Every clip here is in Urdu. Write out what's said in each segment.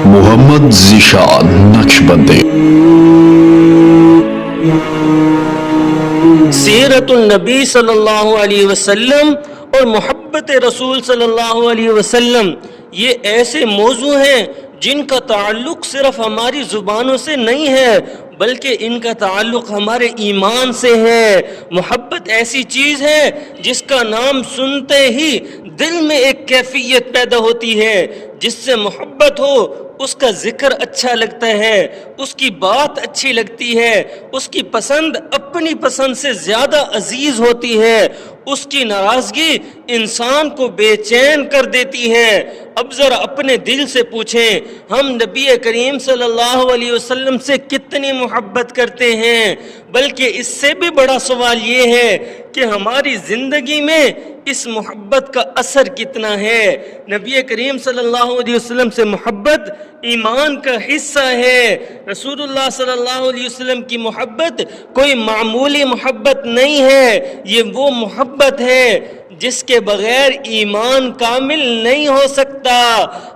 محمد ذیشان نقشبندی۔ سیرت النبی صلی اللہ علیہ وسلم اور محبت رسول صلی اللہ علیہ وسلم یہ ایسے موضوع ہیں جن کا تعلق صرف ہماری زبانوں سے نہیں ہے بلکہ ان کا تعلق ہمارے ایمان سے ہے۔ محبت ایسی چیز ہے جس کا نام سنتے ہی دل میں ایک کیفیت پیدا ہوتی ہے۔ جس سے محبت ہو اس کا ذکر اچھا لگتا ہے، اس کی بات اچھی لگتی ہے، اس کی پسند اپنی پسند سے زیادہ عزیز ہوتی ہے، اس کی ناراضگی انسان کو بے چین کر دیتی ہے۔ اب ذرا اپنے دل سے پوچھیں، ہم نبی کریم صلی اللہ علیہ وسلم سے کتنی محبت کرتے ہیں؟ بلکہ اس سے بھی بڑا سوال یہ ہے کہ ہماری زندگی میں اس محبت کا اثر کتنا ہے؟ نبی کریم صلی اللہ علیہ وسلم سے محبت ایمان کا حصہ ہے۔ رسول اللہ صلی اللہ علیہ وسلم کی محبت کوئی معمولی محبت نہیں ہے، یہ وہ محبت ہے جس کے بغیر ایمان کامل نہیں ہو سکتا۔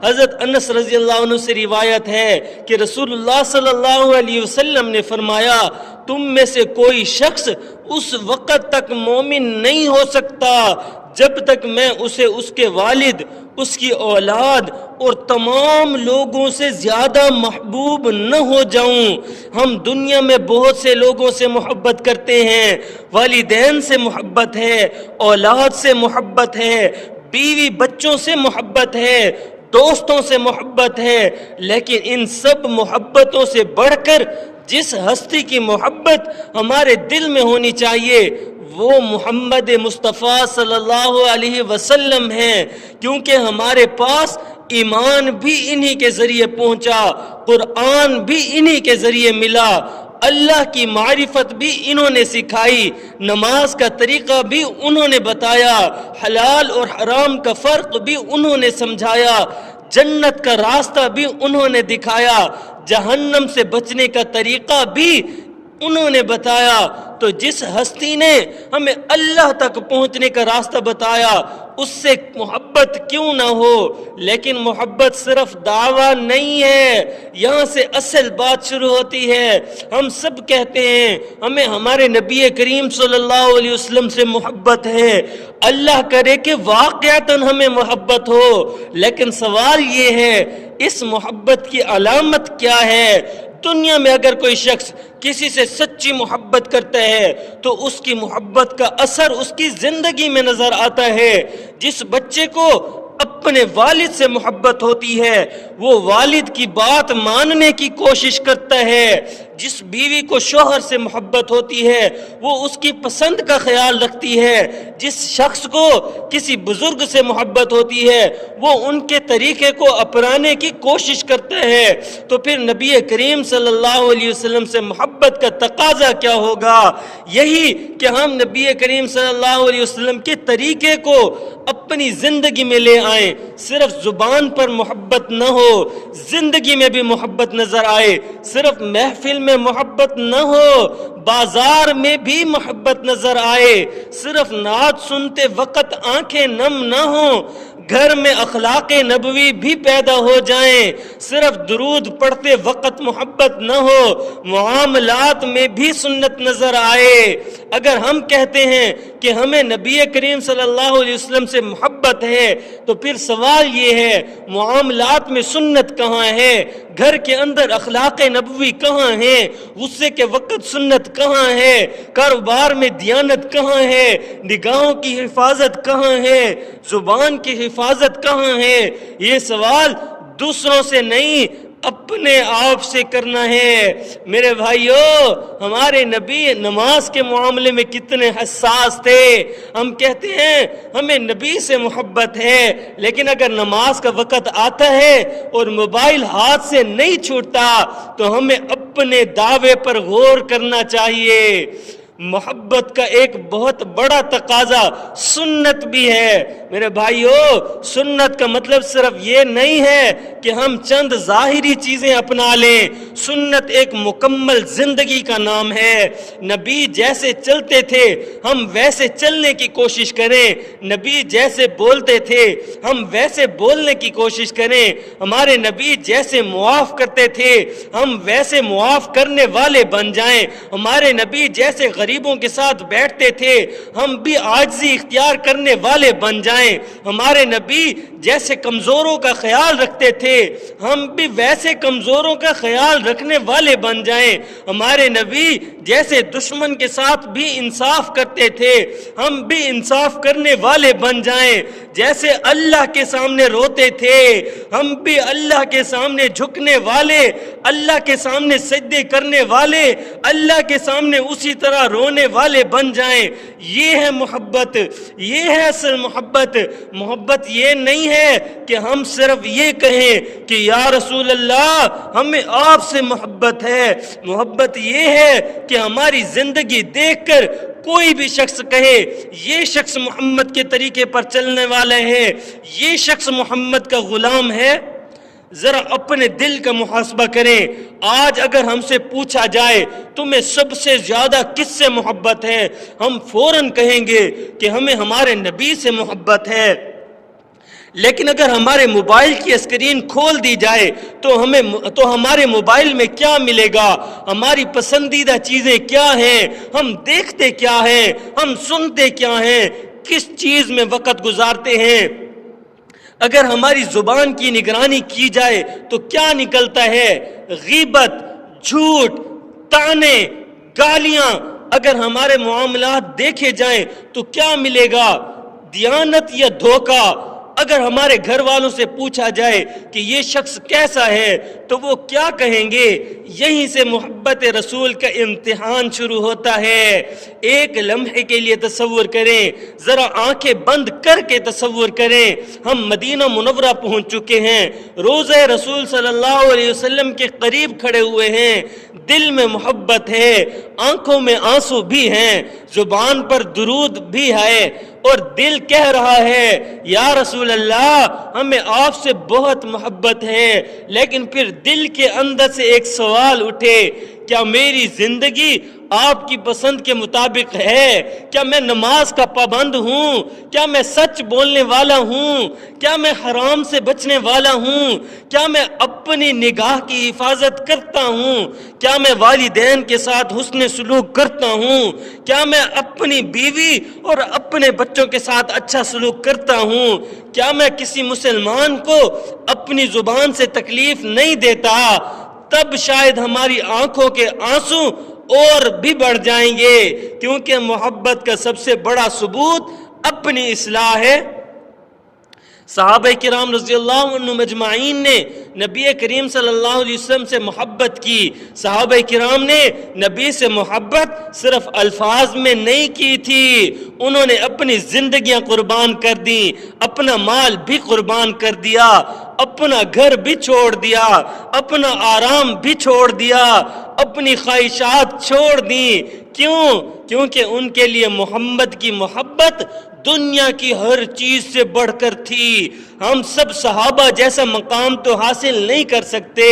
حضرت انس رضی اللہ عنہ سے روایت ہے کہ رسول اللہ صلی اللہ علیہ وسلم نے فرمایا، تم میں سے کوئی شخص اس وقت تک مومن نہیں ہو سکتا جب تک میں اسے اس کے والد، اس کی اولاد اور تمام لوگوں سے زیادہ محبوب نہ ہو جاؤں۔ ہم دنیا میں بہت سے لوگوں سے محبت کرتے ہیں، والدین سے محبت ہے، اولاد سے محبت ہے، بیوی بچوں سے محبت ہے، دوستوں سے محبت ہے، لیکن ان سب محبتوں سے بڑھ کر جس ہستی کی محبت ہمارے دل میں ہونی چاہیے وہ محمد مصطفیٰ صلی اللہ علیہ وسلم ہیں، کیونکہ ہمارے پاس ایمان بھی انہی کے ذریعے پہنچا، قرآن بھی انہی کے ذریعے ملا، اللہ کی معرفت بھی انہوں نے سکھائی، نماز کا طریقہ بھی انہوں نے بتایا، حلال اور حرام کا فرق بھی انہوں نے سمجھایا، جنت کا راستہ بھی انہوں نے دکھایا، جہنم سے بچنے کا طریقہ بھی انہوں نے بتایا۔ تو جس ہستی نے ہمیں اللہ تک پہنچنے کا راستہ بتایا اس سے محبت کیوں نہ ہو؟ لیکن محبت صرف دعویٰ نہیں ہے، یہاں سے اصل بات شروع ہوتی ہے۔ ہم سب کہتے ہیں ہمیں ہمارے نبی کریم صلی اللہ علیہ وسلم سے محبت ہے، اللہ کرے کہ واقعتاً ہمیں محبت ہو، لیکن سوال یہ ہے اس محبت کی علامت کیا ہے؟ دنیا میں اگر کوئی شخص کسی سے سچی محبت کرتا ہے تو اس کی محبت کا اثر اس کی زندگی میں نظر آتا ہے۔ جس بچے کو اپنے والد سے محبت ہوتی ہے وہ والد کی بات ماننے کی کوشش کرتا ہے، جس بیوی کو شوہر سے محبت ہوتی ہے وہ اس کی پسند کا خیال رکھتی ہے، جس شخص کو کسی بزرگ سے محبت ہوتی ہے وہ ان کے طریقے کو اپنانے کی کوشش کرتا ہے۔ تو پھر نبی کریم صلی اللہ علیہ وسلم سے محبت کا تقاضا کیا ہوگا؟ یہی کہ ہم نبی کریم صلی اللہ علیہ وسلم کے طریقے کو اپنی زندگی میں لے آئیں، صرف زبان پر محبت نہ ہو، زندگی میں بھی محبت نظر آئے، صرف محفل میں محبت نہ ہو، بازار میں بھی محبت نظر آئے، صرف نعت سنتے وقت آنکھیں نم نہ ہوں، گھر میں اخلاق نبوی بھی پیدا ہو جائیں، صرف درود پڑھتے وقت محبت نہ ہو، معاملات میں بھی سنت نظر آئے۔ اگر ہم کہتے ہیں کہ ہمیں نبی کریم صلی اللہ علیہ وسلم سے محبت ہے تو پھر سوال یہ ہے معاملات میں سنت کہاں ہے؟ گھر کے اندر اخلاق نبوی کہاں ہے؟ غصے کے وقت سنت کہاں ہے؟ کاروبار میں دیانت کہاں ہے؟ نگاہوں کی حفاظت کہاں ہے؟ زبان کی حفاظت کہاں ہے؟ یہ سوال دوسروں سے نہیں اپنے آپ سے کرنا ہے۔ میرے بھائیو، ہمارے نبی نماز کے معاملے میں کتنے حساس تھے۔ ہم کہتے ہیں ہمیں نبی سے محبت ہے، لیکن اگر نماز کا وقت آتا ہے اور موبائل ہاتھ سے نہیں چھوٹتا تو ہمیں اپنے دعوے پر غور کرنا چاہیے۔ محبت کا ایک بہت بڑا تقاضا سنت بھی ہے۔ میرے بھائیو، سنت کا مطلب صرف یہ نہیں ہے کہ ہم چند ظاہری چیزیں اپنا لیں، سنت ایک مکمل زندگی کا نام ہے۔ نبی جیسے چلتے تھے ہم ویسے چلنے کی کوشش کریں، نبی جیسے بولتے تھے ہم ویسے بولنے کی کوشش کریں، ہمارے نبی جیسے معاف کرتے تھے ہم ویسے معاف کرنے والے بن جائیں، ہمارے نبی جیسے غریبوں کے ساتھ بیٹھتے تھے ہم بھی عاجزی اختیار کرنے والے بن جائیں، ہمارے نبی جیسے کمزوروں کا خیال رکھتے تھے ہم بھی ویسے کمزوروں کا خیال رکھنے والے بن جائیں، ہمارے نبی جیسے دشمن کے ساتھ بھی انصاف کرتے تھے ہم بھی انصاف کرنے والے بن جائیں، جیسے اللہ کے سامنے روتے تھے ہم بھی اللہ کے سامنے جھکنے والے، اللہ کے سامنے سجدے کرنے والے، اللہ کے سامنے اسی طرح رونے والے بن جائیں۔ یہ ہے محبت، یہ ہے اصل محبت۔ محبت یہ نہیں ہے کہ ہم صرف یہ کہیں کہ یا رسول اللہ ہمیں آپ سے محبت ہے، محبت یہ ہے کہ ہماری زندگی دیکھ کر کوئی بھی شخص کہے یہ شخص محمد کے طریقے پر چلنے والا ہے، یہ شخص محمد کا غلام ہے۔ ذرا اپنے دل کا محاسبہ کریں، آج اگر ہم سے پوچھا جائے تمہیں سب سے زیادہ کس سے محبت ہے، ہم فوراً کہیں گے کہ ہمیں ہمارے نبی سے محبت ہے۔ لیکن اگر ہمارے موبائل کی اسکرین کھول دی جائے تو ہمارے موبائل میں کیا ملے گا، ہماری پسندیدہ چیزیں کیا ہیں، ہم دیکھتے کیا ہیں، ہم سنتے کیا ہیں، کس چیز میں وقت گزارتے ہیں۔ اگر ہماری زبان کی نگرانی کی جائے تو کیا نکلتا ہے؟ غیبت، جھوٹ، طعنے، گالیاں۔ اگر ہمارے معاملات دیکھے جائیں تو کیا ملے گا؟ دیانت یا دھوکہ۔ اگر ہمارے گھر والوں سے پوچھا جائے کہ یہ شخص کیسا ہے تو وہ کیا کہیں گے؟ یہیں سے محبت رسول کا امتحان شروع ہوتا ہے۔ ایک لمحے کے لیے تصور کریں، ذرا آنکھیں بند کر کے تصور کریں، ہم مدینہ منورہ پہنچ چکے ہیں، روضہ رسول صلی اللہ علیہ وسلم کے قریب کھڑے ہوئے ہیں، دل میں محبت ہے، آنکھوں میں آنسو بھی ہیں، زبان پر درود بھی ہے، اور دل کہہ رہا ہے یا رسول اللہ ہمیں آپ سے بہت محبت ہے، لیکن پھر دل کے اندر سے ایک سوال اٹھے، کیا میری زندگی آپ کی پسند کے مطابق ہے؟ کیا میں نماز کا پابند ہوں؟ کیا میں سچ بولنے والا ہوں؟ کیا میں حرام سے بچنے والا ہوں؟ کیا میں اپنی نگاہ کی حفاظت کرتا ہوں؟ کیا میں والدین کے ساتھ حسن سلوک کرتا ہوں؟ کیا میں اپنی بیوی اور اپنے بچوں کے ساتھ اچھا سلوک کرتا ہوں؟ کیا میں کسی مسلمان کو اپنی زبان سے تکلیف نہیں دیتا؟ تب شاید ہماری آنکھوں کے آنسو اور بھی بڑھ جائیں گے، کیونکہ محبت کا سب سے بڑا ثبوت اپنی اصلاح ہے۔ صحابہ کرام رضی اللہ عنہ مجمعین نے نبی کریم صلی اللہ علیہ وسلم سے محبت کی۔ صحابہ کرام نے نبی سے محبت صرف الفاظ میں نہیں کی تھی، انہوں نے اپنی زندگیاں قربان کر دیں، اپنا مال بھی قربان کر دیا، اپنا گھر بھی چھوڑ دیا، اپنا آرام بھی چھوڑ دیا، اپنی خواہشات چھوڑ دیں۔ کیونکہ ان کے لیے محمد کی محبت دنیا کی ہر چیز سے بڑھ کر تھی۔ ہم سب صحابہ جیسا مقام تو حاصل نہیں کر سکتے،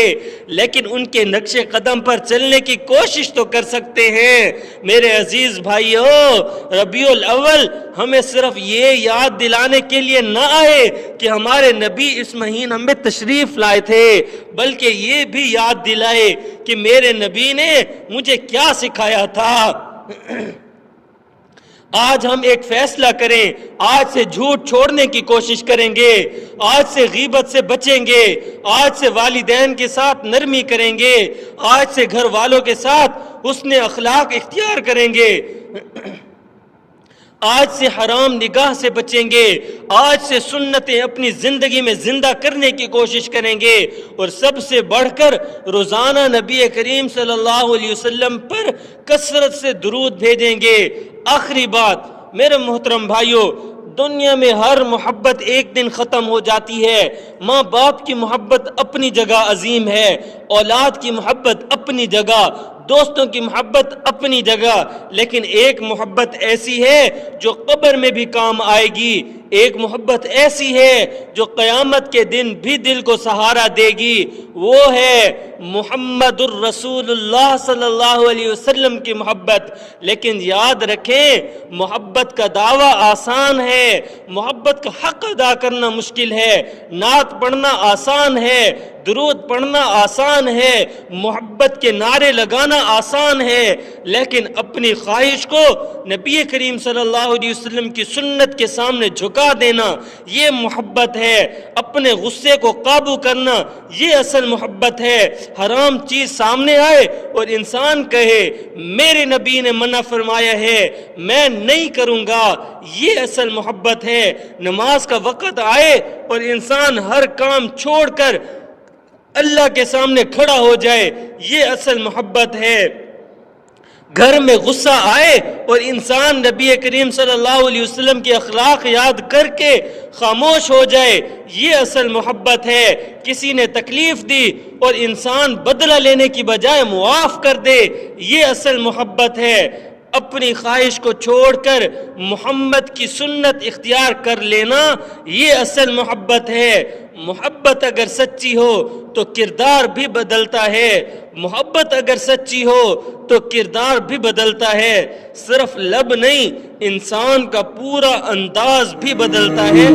لیکن ان کے نقش قدم پر چلنے کی کوشش تو کر سکتے ہیں۔ میرے عزیز بھائیو، ربیع الاول ہمیں صرف یہ یاد دلانے کے لیے نہ آئے کہ ہمارے نبی اس مہینہ میں تشریف لائے تھے، بلکہ یہ بھی یاد دلائے کہ میرے نبی نے مجھے کیا سکھایا تھا۔ آج ہم ایک فیصلہ کریں، آج سے جھوٹ چھوڑنے کی کوشش کریں گے، آج سے غیبت سے بچیں گے، آج سے والدین کے ساتھ نرمی کریں گے، آج سے گھر والوں کے ساتھ حسن اخلاق اختیار کریں گے، آج سے حرام نگاہ سے بچیں گے، آج سے سنتیں اپنی زندگی میں زندہ کرنے کی کوشش کریں گے، اور سب سے بڑھ کر روزانہ نبی کریم صلی اللہ علیہ وسلم پر کثرت سے درود بھیجیں گے۔ آخری بات میرے محترم بھائیوں، دنیا میں ہر محبت ایک دن ختم ہو جاتی ہے۔ ماں باپ کی محبت اپنی جگہ عظیم ہے، اولاد کی محبت اپنی جگہ، دوستوں کی محبت اپنی جگہ، لیکن ایک محبت ایسی ہے جو قبر میں بھی کام آئے گی، ایک محبت ایسی ہے جو قیامت کے دن بھی دل کو سہارا دے گی، وہ ہے محمد الرسول اللہ صلی اللہ علیہ وسلم کی محبت۔ لیکن یاد رکھیں، محبت کا دعویٰ آسان ہے، محبت کا حق ادا کرنا مشکل ہے۔ نعت پڑھنا آسان ہے، درود پڑھنا آسان ہے، محبت کے نعرے لگانا آسان ہے، لیکن اپنی خواہش کو نبی کریم صلی اللہ علیہ وسلم کی سنت کے سامنے جھکا دینا، یہ محبت ہے۔ اپنے غصے کو قابو کرنا، یہ اصل محبت ہے۔ حرام چیز سامنے آئے اور انسان کہے میرے نبی نے منع فرمایا ہے، میں نہیں کروں گا، یہ اصل محبت ہے۔ نماز کا وقت آئے اور انسان ہر کام چھوڑ کر اللہ کے سامنے کھڑا ہو جائے، یہ اصل محبت ہے۔ گھر میں غصہ آئے اور انسان نبی کریم صلی اللہ علیہ وسلم کے اخلاق یاد کر کے خاموش ہو جائے، یہ اصل محبت ہے۔ کسی نے تکلیف دی اور انسان بدلہ لینے کی بجائے معاف کر دے، یہ اصل محبت ہے۔ اپنی خواہش کو چھوڑ کر محمد کی سنت اختیار کر لینا، یہ اصل محبت ہے۔ محبت اگر سچی ہو تو کردار بھی بدلتا ہے، محبت اگر سچی ہو تو کردار بھی بدلتا ہے، صرف لب نہیں، انسان کا پورا انداز بھی بدلتا ہے۔